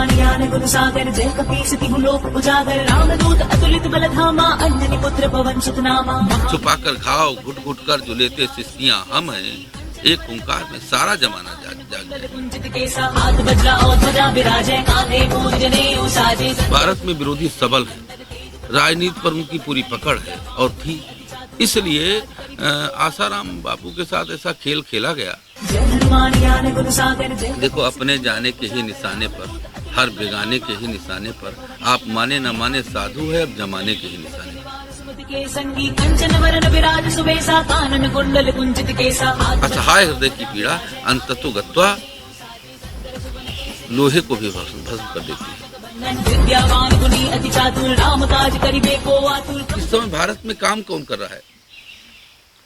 ज्ञान गुण सागर जय कपीस तिहु लोक उजागर रामदूत अतुलित बल धामा अंजनी पुत्र पवन सुत नामा। छुपाकर घाव घुट घुट कर जो लेते सिस्कियां हम हैं, एक ओंकार में सारा जमाना जाग जाए। भारत में विरोधी सबल है, राजनीति पर उनकी पूरी पकड़ है और थी, इसलिए आसाराम बापू के साथ ऐसा खेल खेला गया। देखो, अपने जाने के ही निशाने पर, हर बेगाने के ही निशाने पर, आप माने न माने साधु है अब जमाने के ही निशाने पर। असहाय हृदय की पीड़ा अंततो गत्वा लोहे को भी भस्म कर देती है। इस समय भारत में काम कौन कर रहा है?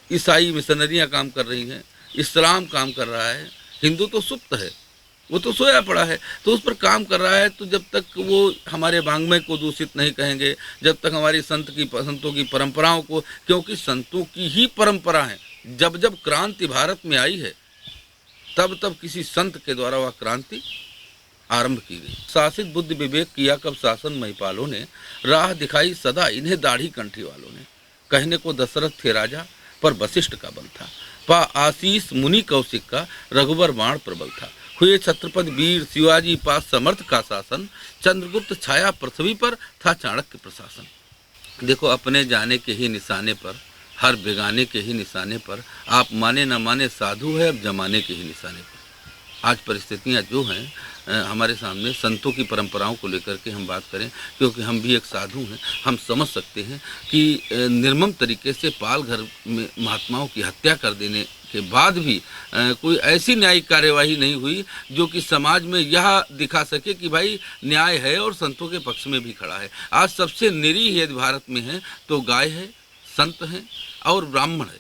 ईसाई मिशनरियां काम कर रही हैं, इस्लाम काम कर रहा है, हिंदू तो सुप्त है, वो तो सोया पड़ा है, तो उस पर काम कर रहा है। तो जब तक वो हमारे वांग्मय को दूषित नहीं कहेंगे, जब तक हमारी संतों की परंपराओं को, क्योंकि संतों की ही परंपरा है, जब जब क्रांति भारत में आई है तब तब किसी संत के द्वारा वह क्रांति आरंभ की गई। शासित बुद्धि विवेक किया कब शासन महिपालों ने, राह दिखाई सदा इन्हें दाढ़ी कंठी वालों ने। कहने को दशरथ थे राजा पर वशिष्ठ का बल था, पा आशीष मुनि कौशिक का रघुवर बाण प्रबल था। हुए छत्रपति वीर शिवाजी पास समर्थ का शासन, चंद्रगुप्त छाया पृथ्वी पर था चाणक्य प्रशासन। देखो, अपने जाने के ही निशाने पर, हर बेगाने के ही निशाने पर, आप माने न माने साधु है अब जमाने के ही निशाने पर। आज परिस्थितियां जो हैं हमारे सामने, संतों की परंपराओं को लेकर के हम बात करें, क्योंकि हम भी एक साधु हैं, हम समझ सकते हैं कि निर्मम तरीके से पाल घर में महात्माओं की हत्या कर देने के बाद भी कोई ऐसी न्यायिक कार्यवाही नहीं हुई जो कि समाज में यह दिखा सके कि भाई न्याय है और संतों के पक्ष में भी खड़ा है। आज सबसे निरीह यदि भारत में है तो गाय है, संत हैं और ब्राह्मण है।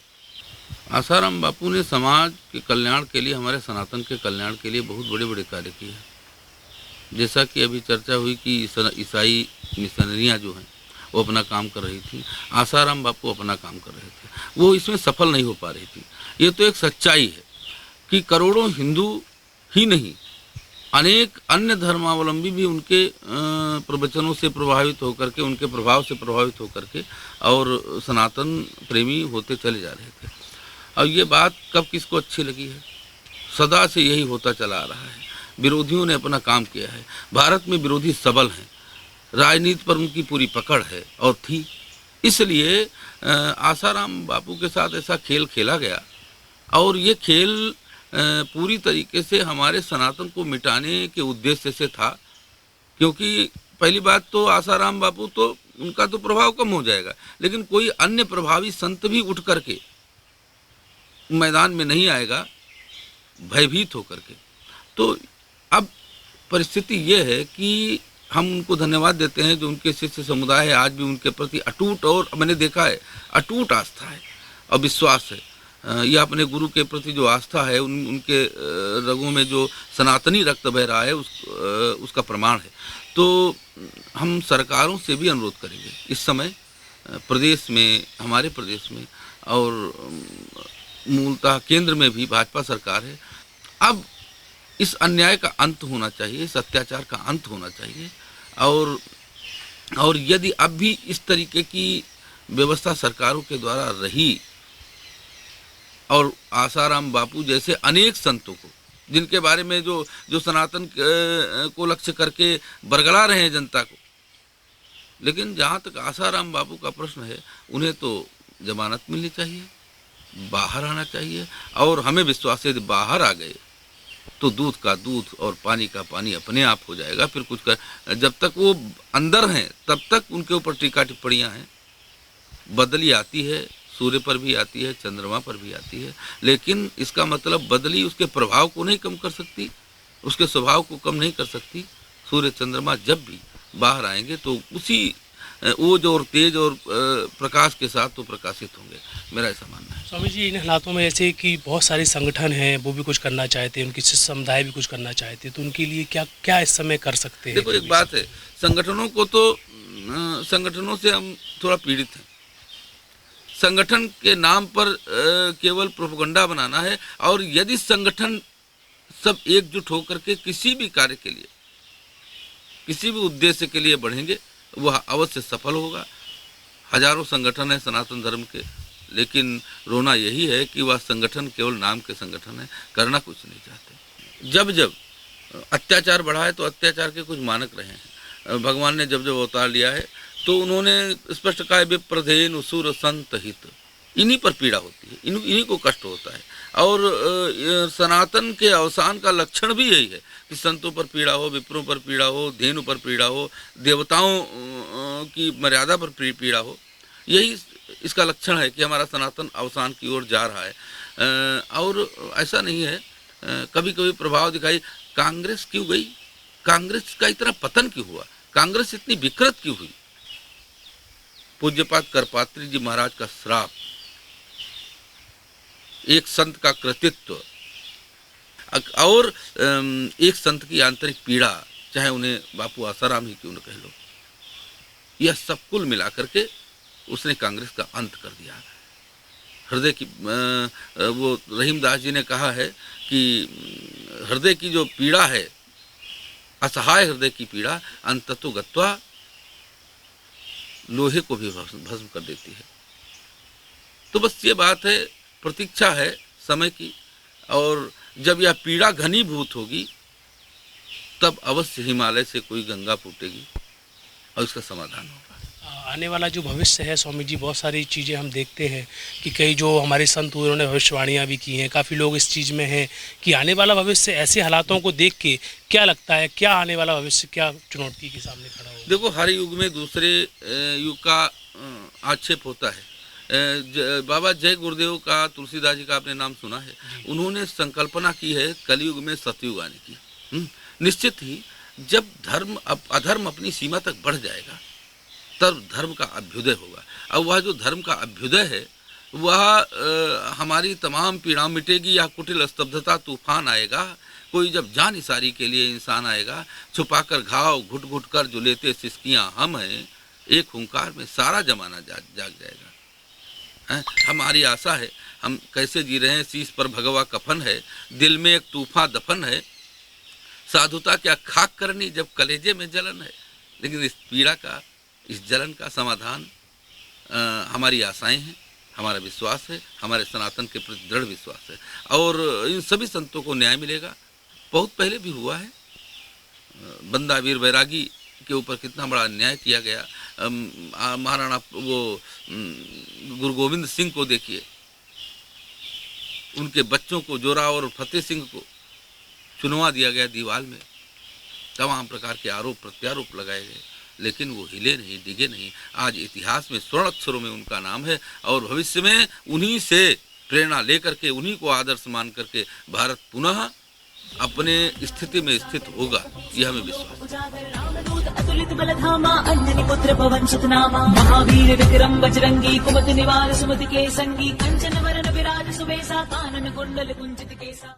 आसाराम बापू ने समाज के कल्याण के लिए, हमारे सनातन के कल्याण के लिए बहुत बड़े बड़े कार्य किए हैं। जैसा कि अभी चर्चा हुई कि ईसाई मिशनरियाँ जो हैं वो अपना काम कर रही थी, आसाराम बापू अपना काम कर रहे थे, वो इसमें सफल नहीं हो पा रही थी। ये तो एक सच्चाई है कि करोड़ों हिंदू ही नहीं, अनेक अन्य धर्मावलंबी भी उनके प्रवचनों से प्रभावित होकर के, उनके प्रभाव से प्रभावित होकर के और सनातन प्रेमी होते चले जा रहे थे। और ये बात कब किसको अच्छी लगी है? सदा से यही होता चला आ रहा है। विरोधियों ने अपना काम किया है। भारत में विरोधी सबल हैं, राजनीति पर उनकी पूरी पकड़ है और थी, इसलिए आसाराम बापू के साथ ऐसा खेल खेला गया। और ये खेल पूरी तरीके से हमारे सनातन को मिटाने के उद्देश्य से था, क्योंकि पहली बात तो आसाराम बापू तो उनका तो प्रभाव कम हो जाएगा, लेकिन कोई अन्य प्रभावी संत भी उठ करके मैदान में नहीं आएगा भयभीत होकर के। तो अब परिस्थिति ये है कि हम उनको धन्यवाद देते हैं जो उनके शिष्य समुदाय है, आज भी उनके प्रति अटूट, और मैंने देखा है अटूट आस्था है और विश्वास है। यह अपने गुरु के प्रति जो आस्था है, उनके रगों में जो सनातनी रक्त बह रहा है उसका प्रमाण है। तो हम सरकारों से भी अनुरोध करेंगे इस समय प्रदेश में, हमारे प्रदेश में और मूलतः केंद्र में भी भाजपा सरकार है, अब इस अन्याय का अंत होना चाहिए, इस अत्याचार का अंत होना चाहिए। और यदि अब भी इस तरीके की व्यवस्था सरकारों के द्वारा रही और आसाराम बापू जैसे अनेक संतों को, जिनके बारे में जो सनातन को लक्ष्य करके बरगला रहे हैं जनता को, लेकिन जहाँ तक आसाराम बापू का प्रश्न है, उन्हें तो जमानत मिलनी चाहिए, बाहर आना चाहिए। और हमें विश्वास है कि बाहर आ गए तो दूध का दूध और पानी का पानी अपने आप हो जाएगा। फिर कुछ कर, जब तक वो अंदर हैं तब तक उनके ऊपर टीका टिप्पणियाँ हैं। बदली आती है, सूर्य पर भी आती है, चंद्रमा पर भी आती है, लेकिन इसका मतलब बदली उसके प्रभाव को नहीं कम कर सकती, उसके स्वभाव को कम नहीं कर सकती। सूर्य चंद्रमा जब भी बाहर आएंगे तो उसी ओज और तेज और प्रकाश के साथ तो प्रकाशित होंगे, मेरा ऐसा मानना है। स्वामी जी, इन हालातों में ऐसे कि बहुत सारे संगठन हैं, वो भी कुछ करना चाहते हैं, उनकी समुदाय भी कुछ करना चाहते हैं, तो उनके लिए क्या क्या इस समय कर सकते हैं? देखो, एक बात है, संगठनों से हम थोड़ा पीड़ित हैं। संगठन के नाम पर केवल प्रोपेगेंडा बनाना है, और यदि संगठन सब एकजुट होकर के किसी भी कार्य के लिए किसी भी उद्देश्य के लिए बढ़ेंगे वह अवश्य सफल होगा। हजारों संगठन है सनातन धर्म के, लेकिन रोना यही है कि वह संगठन केवल नाम के संगठन है, करना कुछ नहीं चाहते। जब जब अत्याचार बढ़ा है तो अत्याचार के कुछ मानक रहे हैं। भगवान ने जब जब अवतार लिया है तो उन्होंने स्पष्ट कहा विप्रधेन असुर संत हित, इन्हीं पर पीड़ा होती है, इन्हीं को कष्ट होता है। और सनातन के अवसान का लक्षण भी यही है कि संतों पर पीड़ा हो, विप्रों पर पीड़ा हो, धेनु पर पीड़ा हो, देवताओं की मर्यादा पर पीड़ा हो। यही इसका लक्षण है कि हमारा सनातन अवसान की ओर जा रहा है। और ऐसा नहीं है, कभी कभी प्रभाव दिखाई, कांग्रेस क्यों गई, कांग्रेस का इतना पतन क्यों हुआ, कांग्रेस इतनी विकृत क्यों हुई। पूज्यपाद करपात्री जी महाराज का श्राप, एक संत का कृतित्व और एक संत की आंतरिक पीड़ा, चाहे उन्हें बापू आसाराम ही क्यों न कह लो, यह सब कुल मिलाकर के उसने कांग्रेस का अंत कर दिया। हृदय की वो रहीमदास जी ने कहा है कि हृदय की जो पीड़ा है, असहाय हृदय की पीड़ा अंततो गत्वा लोहे को भी भस्म कर देती है। तो बस ये बात है, प्रतीक्षा है समय की, और जब यह पीड़ा घनीभूत होगी तब अवश्य हिमालय से कोई गंगा फूटेगी और इसका समाधान होगा। आने वाला जो भविष्य है स्वामी जी, बहुत सारी चीज़ें हम देखते हैं कि कई जो हमारे संत हुए उन्होंने भविष्यवाणियाँ भी की हैं, काफ़ी लोग इस चीज़ में हैं कि आने वाला भविष्य ऐसे हालातों को देख के क्या लगता है, क्या आने वाला भविष्य क्या चुनौती के सामने खड़ा होगा। देखो, हर युग में दूसरे युग का आक्षेप होता है। बाबा जय गुरुदेव का, तुलसीदास जी का आपने नाम सुना है, उन्होंने संकल्पना की है कलयुग में सतयुग आने की। निश्चित ही जब अधर्म अपनी सीमा तक बढ़ जाएगा तब धर्म का अभ्युदय होगा। अब वह जो धर्म का अभ्युदय है वह हमारी तमाम पीड़ा मिटेगी, या कुटिल स्तब्धता तूफान आएगा, कोई जब जान निसारी के लिए इंसान आएगा, छुपाकर घाव घुट घुट कर जो लेते सिसकियाँ हम हैं, एक हुंकार में सारा जमाना जाग जाएगा। हमारी आशा है, हम कैसे जी रहे हैं, शीश पर भगवा कफन है, दिल में एक तूफान दफन है, साधुता क्या खाक करनी जब कलेजे में जलन है। लेकिन इस पीड़ा का, इस जलन का समाधान हमारी आशाएं हैं, हमारा विश्वास है, हमारे सनातन के प्रति दृढ़ विश्वास है, और इन सभी संतों को न्याय मिलेगा। बहुत पहले भी हुआ है, बंदा वीर बैरागी के ऊपर कितना बड़ा अन्याय किया गया। महाराणा वो गुरु गोविंद सिंह को देखिए, उनके बच्चों को, जोरावर और फतेह सिंह को चुनवा दिया गया दीवार में, तमाम प्रकार के आरोप प्रत्यारोप लगाए गए, लेकिन वो हिले नहीं, डिगे नहीं। आज इतिहास में स्वर्ण अक्षरों में उनका नाम है, और भविष्य में उन्हीं से प्रेरणा लेकर के, उन्हीं को आदर्श मान करके भारत पुनः अपने स्थिति में स्थित होगा, यह हमें विश्वास। उजागर रामदूत अतुलित बलधामा, अंजनी पुत्र पवन सुत नामा, महावीर विक्रम बजरंगी, कुमति निवार सुमति के संगी, कंचन वरन विराज सुबेसा, कानन कुंडल कुंचित केसा।